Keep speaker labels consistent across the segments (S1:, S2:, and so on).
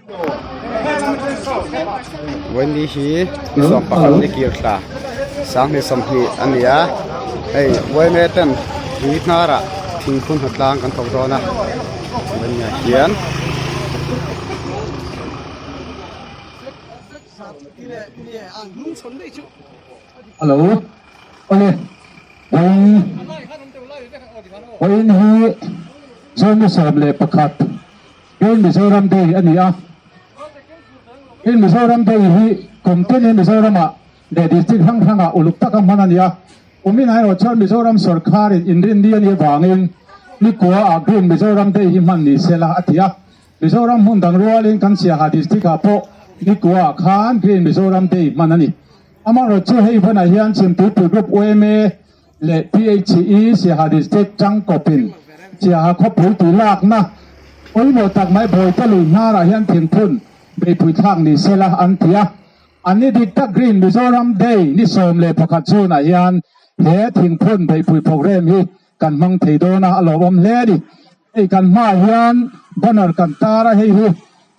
S1: วันนี้ฮีสองปากนี่เกี่ยวกับสังในสมัยอันนี้วันนี้ตั้งฮีนาระทิ้งคุณหัดล้างกันตกโดนนะวันนี้เขียน
S2: ฮัลโหลโอเควันนี้ฉันจะสอบเลยประกาศเรื่องมิโซรัมเดย์อันนี้เรื่องมิโซรัมเดย์ที่กรมที่มิโซรัมเดดิสติกทั้งอุลุกตะกัมมันนี่ผมไม่นายว่าฉันมิโซรัมสรคาริอินเดียนนี่วางเองนี่กลัวเรื่องมิโซรัมเดย์มันนี่เสละอัตยามิโซรัมหุ่นดังรัวเล่นกันเสียหายดิสติกอาโปนี่กลัวขานเรื่องมิโซรัมเดย์มันนี่อามาเราเชื่อให้พนักงานชิมตุกรุ๊ป OMA และ PHE เสียหายดิสติกจังกบินเสียหายครบผู้ตุลากนะโอ้ยหมดตักไม้โบยตะลุยหน้าระเฮียนถิ่นทุนไปผู้ทางนี่เสละอันเทียอันนี้ดิตะกรีนมิโซรัมเดย์นี่สมเลยประกาศชูนะเฮียนเฮถิ่นทุนไปผู้โปรแกรมฮีกันมังเทโดนะอลอมเลดิไอ้กันมาเฮียนบันกันตาระเฮี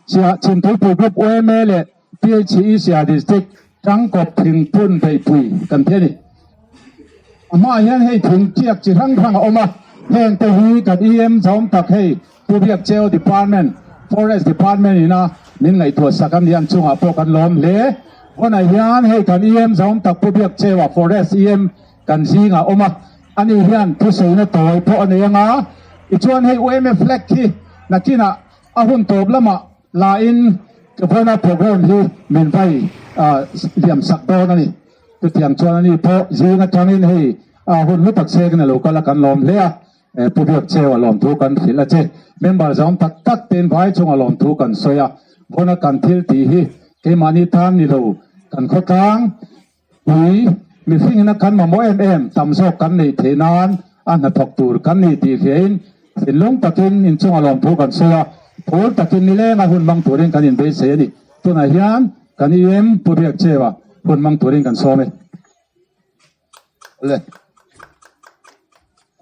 S2: เสียชิมตุกรุ๊ป OMA และ PHE เสียดิสติกจังกบถิ่นทุนไปผู้กันเท่นี่มาเฮียนให้ถิ่นเจียกจิรังออกมาแห่งเตหีกับ EM สองตักให้ผู้เรียกเจล Department Forest Department นี่นะมินไงตรวจสักกันยันช่วงพวกกันล้อมเละวันไหนยันให้กัน EM สองตักผู้เรียกเจล Forest EM กันซีงออกมาอันนี้ยันผู้สูงตัวเพราะอันนี้ยังอีกชวนให้ OMF Flag ที่นักที่น่ะอาหุ่นตบละมาลาอินกับพวกนักโปรแกรมที่มินไปเลี่ยมสักโดนั่นนี่ตัวเตียงชวนนี่เพราะซีนักทางนี้ให้หุ่นรู้ตักเซกันเลยก็ละกันล้อมเละผู้เรียกเจ้าลอมทุกันสิละเจ้เมมเบอร์จอมตักเต็นไว้จงลอมทุกันสวยพนักกันทิลตีฮีเกมานิทานนี่เรากันข้อกลางมีฟิงนักกันมาโมตำโซกันในเทนานอันนั้นถกตูกันในตีเขียนสินลงตะกินอินจงลอมทุกันสวยพูดตะกินนี่แหละมาหุ่นบางตัวเองกันอินเบสเซนี่ตัวไหนยันกันอีผู้เรียกเจ้าหุ่นบางตัวเองกันโซเม
S3: เลย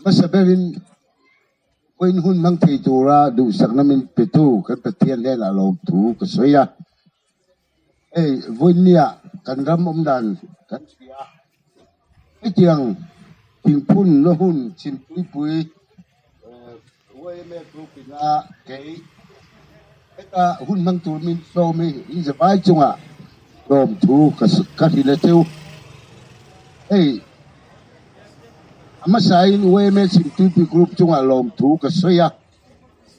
S3: มาสเปรินวันหุ่นมังทีตัวระดูสักน้ำมันปิดตู้กันเป็นเทียนได้ละลมถูกสวยวันนี้กันรำดันกันเสียไอ้เจียงทิ้งพุ่นแล้วหุ่นชิมปุยวันแม่ครูปินาเกยไอ้ตาหุ่นมังตัวมินโซมีอินสบายจังอ่ะลมถูกกันทีละเจ้ามาใช้เวเมสิมตุปีกรุ๊ปจงอารมณ์ถูกกับสวย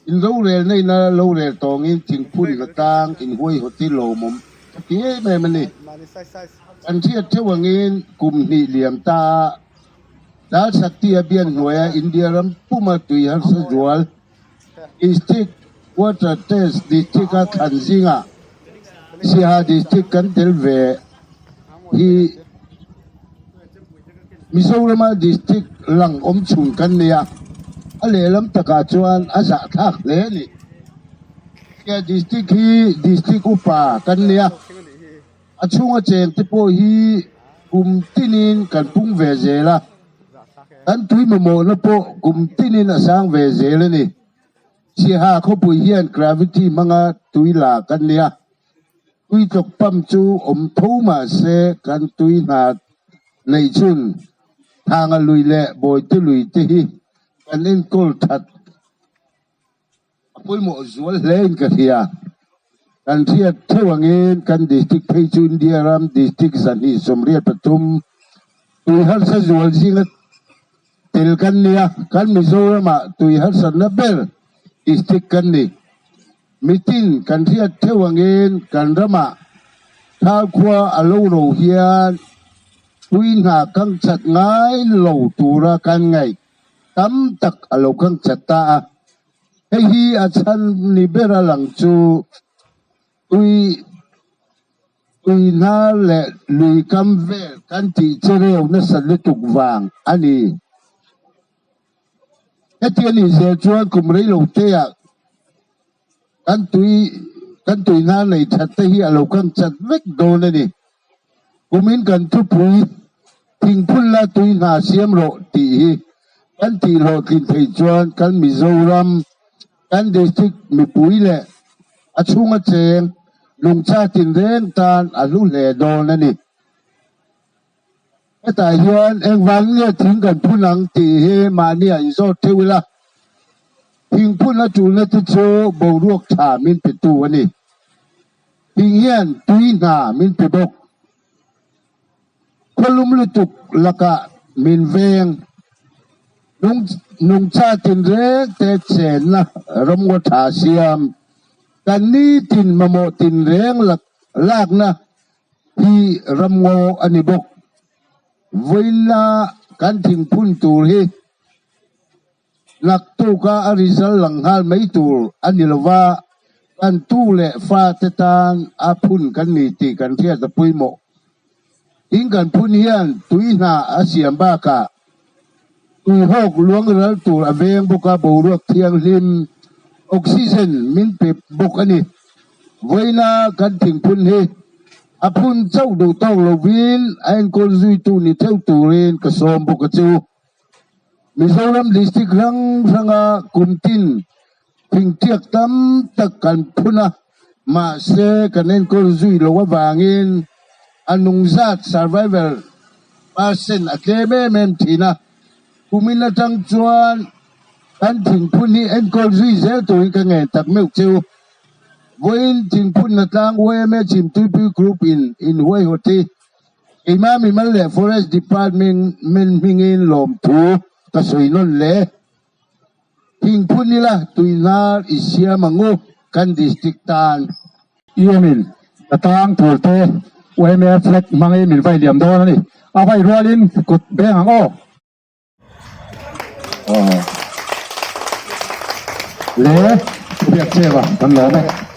S3: อินโรเรลในน่ะโรเรลตองอินทิ้งพุ่นกระตังอินห้วยหัวที่โลมที่แม่มันนี่อันที่เท่างี้กลุ่มนี่เหลี่ยมตาดาสักที่เบียนหน่วยอินเดียรัมผู้มาตุยฮัสจวลอิสติกวอเตอร์เทสดิสติกขันซิงะเสียดิสติกกันเทลเวที่มิโซรามาดิสติกหลังชุนกันเนี่ยอะไรลำตะกาจวนอาสาทักเลยนี่แกดิสติกฮีดิสติกอุปากันเนี่ยอาช่วงเจนที่พอฮีกุมที่นินกันพุ่งเวเซละอันทุยมโมนะพอกุมที่นินสร้างเวเซเลยนี่เสียหาเขาปุยเฮียนกราวิตี้มังตุยลากันเนี่ยตุยจกปั๊มจูทูมาเซกันตุยนาในชุนทางลุยเละบอยที่ลุยที่กันเล่นกอล์ฟทัดปุยหมอสวนเล่นกันเฮียกันเทียบเท่าเงินกันดิสติกเพจุนเดียรามดิสติกสันนิสมเรียปทุมตุยฮัลสจวลสิงห์เตลกันเนี่ยกันมิโซรามาตุยฮัลสันนับเบลดิสติกกันนี่มิตินกันเทียบเท่าเงินกันรามาท้าขวาอโลโรเฮียตุยหากังจัดง่ายเหล่าตัวระกันไงตั้มตักอโลกังจัดตาให้ฮีอาจารย์นิเบราหลังจูตุยน่าเละลุยคำเวกันที่เจริญนัสเลตุกวางอันนี้ไอ้ที่นี่เสียจวนกุมรีโลเตียกันตุยน่าในชัดที่อโลกังจัดเวกโดนนี่กุมินกันทุปุยทิ้งพุ่นละตุยนาเสียมโรตีกันที่โรกินไทยจวนกันมิโซรัมกันดิสติกมีปุยเละอ chung a cheng lung cha tin reng tan a lu le don na ni ta hian eng wang nge thing kan phunang ti he ma ni a zo thewila thing phun na tu na ti cho bo ruak tha min pe tu ani thing hian tui na min pe bok kolum lu tuk laka min veng nung cha tin reng te chen na rom wa tha siam kan ni tin mamo tin reng lak na hi ram ngo ani bok voina kan thing phun tur hi lak tu ka a result lang hal mai tur ani lova kan tu le fa te tan a phun kan ni ti kan thia ta pui mo in kan phun hian tuina a siam ba ka tu hok luang ral tur aveng boka bo ruak thiang lim oxygen min pe bok ani voina kan thing phun hi apun chau do tau lovin ain kol zui tu ni theu turin ka som bok chu Mizoram district ranga kumtin thing tiak tam tak kan phuna ma se kanen kol zui lo wa wangin anung zat survival percent atleme mem thina kumina tang chuan kan thing phun ni en kol zui zel tu ka nge tak meu chu voin thing phun na tlang we me chim tu group in hoi hoti imam imal le forest department men mingin lom thu ka soinon le thing phun ni la tuinar isya mangu kan district tan
S2: Iemil tatang tulte OMF flat mangi min vai liam don ni a vai rualin kut beng ang o le biak chewa kan lo me